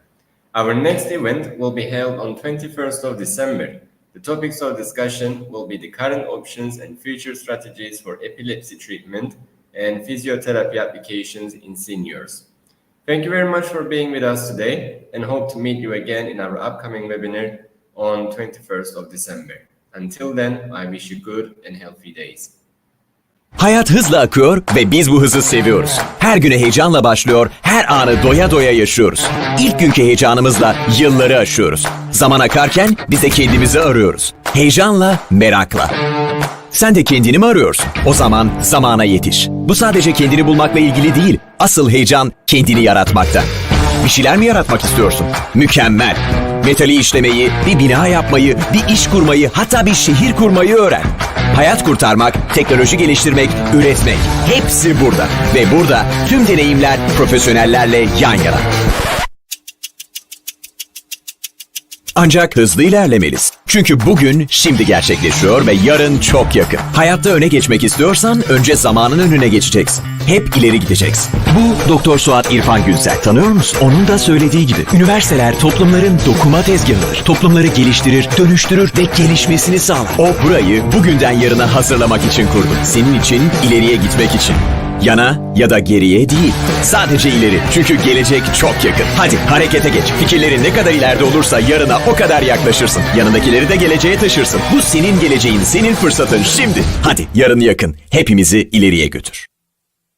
Our next event will be held on 21st of December. The topics of discussion will be the current options and future strategies for epilepsy treatment and physiotherapy applications in seniors. Thank you very much for being with us today and hope to meet you again in our upcoming webinar on 21st of December. Until then, I wish you good and healthy days. Hayat hızla akıyor ve biz bu hızı seviyoruz. Her güne heyecanla başlıyor, her anı doya doya yaşıyoruz. İlk günkü heyecanımızla yılları aşıyoruz. Zaman akarken biz de kendimizi arıyoruz. Heyecanla, merakla. Sen de kendini mi arıyorsun? O zaman zamana yetiş. Bu sadece kendini bulmakla ilgili değil. Asıl heyecan kendini yaratmakta. Bir şeyler mi yaratmak istiyorsun? Mükemmel. Metali işlemeyi, bir bina yapmayı, bir iş kurmayı, hatta bir şehir kurmayı öğren. Hayat kurtarmak, teknoloji geliştirmek, üretmek. Hepsi burada. Ve burada tüm deneyimler profesyonellerle yan yana. Ancak hızlı ilerlemeliyiz. Çünkü Çünkü bugün şimdi gerçekleşiyor ve yarın çok yakın. Hayatta öne geçmek istiyorsan önce zamanın önüne geçeceksin. Hep ileri gideceksin. Bu Doktor Suat İrfan Günsel. Tanıyor musun? Onun da söylediği gibi. Üniversiteler toplumların dokuma tezgahıdır. Toplumları geliştirir, dönüştürür ve gelişmesini sağlar. O burayı bugünden yarına hazırlamak için kurdu. Senin için, ileriye gitmek için. Yana ya da geriye değil. Sadece ileri. Çünkü gelecek çok yakın. Hadi harekete geç. Fikirlerin ne kadar ileride olursa yarına o kadar yaklaşırsın. Yanındakileri de geleceğe taşırsın. Bu senin geleceğin, senin fırsatın şimdi. Hadi yarını yakın. Hepimizi ileriye götür.